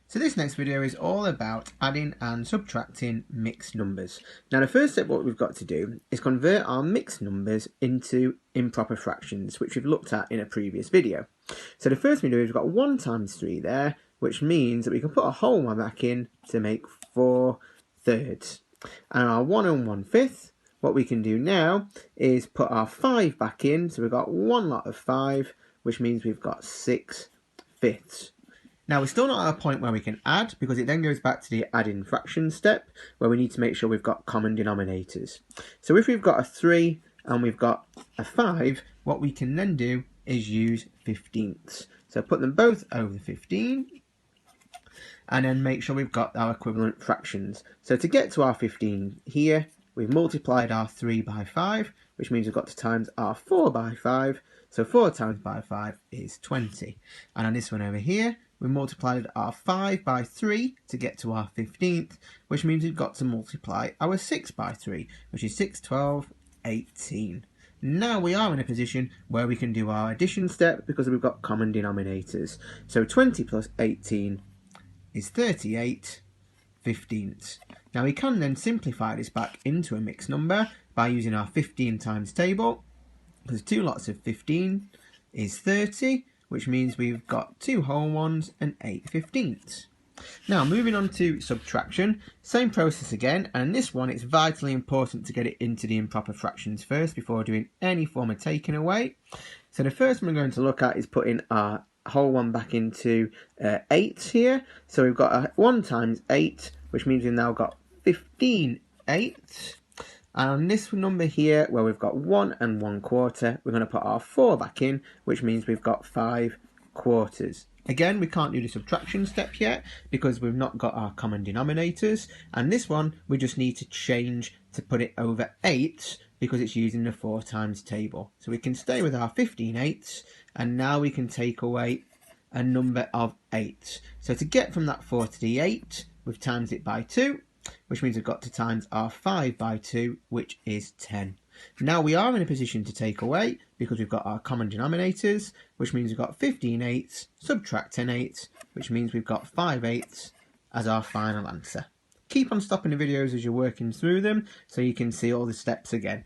So this next video is all about adding and subtracting mixed numbers. Now the first step what we've got to do is convert our mixed numbers into improper fractions, which we've looked at in a previous video. So the first thing we do is we've got 1 times 3 there, which means that we can put a whole one back in to make 4 thirds. And our 1 and 1/5, what we can do now is put our 5 back in, so we've got one lot of 5, which means we've got 6 fifths. Now we're still not at a point where we can add, because it then goes back to the adding fraction step where we need to make sure we've got common denominators. So if we've got a 3 and we've got a 5, what we can then do is use 15ths. So put them both over 15 and then make sure we've got our equivalent fractions. So to get to our 15 here, we've multiplied our 3 by 5, which means we've got to times our 4 by 5. So 4 times by 5 is 20. And on this one over here, we multiplied our 5 by 3 to get to our 15th, which means we've got to multiply our 6 by 3, which is 6, 12, 18. Now we are in a position where we can do our addition step because we've got common denominators. So 20 plus 18 is 38 15ths. Now we can then simplify this back into a mixed number by using our 15 times table, because 2 lots of 15 is 30, which means we've got 2 whole ones and 8 15ths. Now moving on to subtraction, same process again, and in this one it's vitally important to get it into the improper fractions first before doing any form of taking away. So the first one we're going to look at is putting our whole one back into 8 here. So we've got 1 times 8, which means we've now got 15 eighths. And on this number here, where we've got 1 and 1/4, we're going to put our 4 back in, which means we've got 5 quarters. Again, we can't do the subtraction step yet because we've not got our common denominators. And this one, we just need to change to put it over 8 because it's using the 4 times table. So we can stay with our 15 eighths, and now we can take away a number of 8. So to get from that 4 to the 8, we've times it by 2. Which means we've got to times our 5 by 2, which is 10. Now we are in a position to take away because we've got our common denominators, which means we've got 15 eighths, subtract 10 eighths, which means we've got 5 eighths as our final answer. Keep on stopping the videos as you're working through them so you can see all the steps again.